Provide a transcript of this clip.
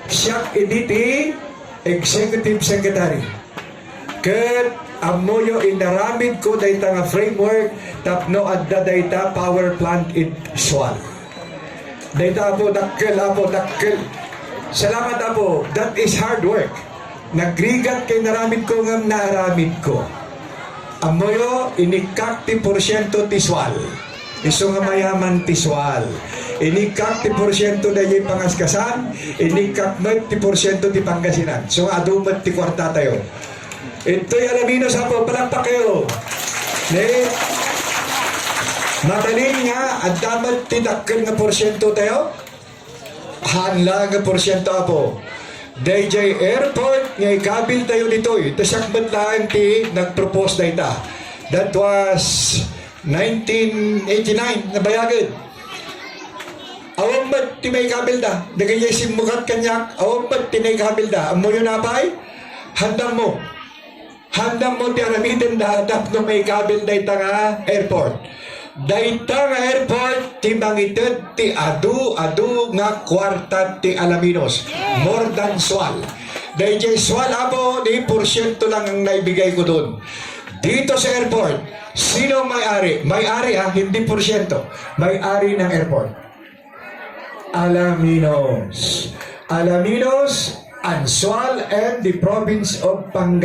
Siya editi Executive Secretary. Ket amoyo inaramid ko dayta nga framework tapno adda dayta power plant in Sual. Dayta apo dakkel. Salamat apo. That is hard work. Nagrigat kay naramid ko nga naaramid ko. Amoyo inikak 10% tiswal. Iso nga mayaman tiswal. Inikak 10% na yung pangaskasan, inikak 90% di Pangasinan. So adumat ti kwarta tayo. Ito'y alamino sa po, palakpak kayo. Madaling nga, at damat tinakil nga porsyento tayo. Hanla nga porsyento apo. DJ Airport, nga ikabil tayo dito. Tasakbat lang ti nagpropose na ita. That was 1989 na bayagid. Awang ba't ti may kabil da? Dagay simukat kanyak. Awang ba't ti may kabil da? Amo yun napay? Handang mo. Handang mo ti aramitin da. Tap no may kabil da ita nga airport. Da ita nga airport ti mangited ti adu nga kwarta ti Alaminos. More than Sual. Dahil jay Sual apo, di porsyento lang ang naibigay ko dun. Dito sa airport, sino may-ari? May-ari ha, hindi porsyento. May-ari ng airport. Alaminos, Ansual, and the province of Pangasinan.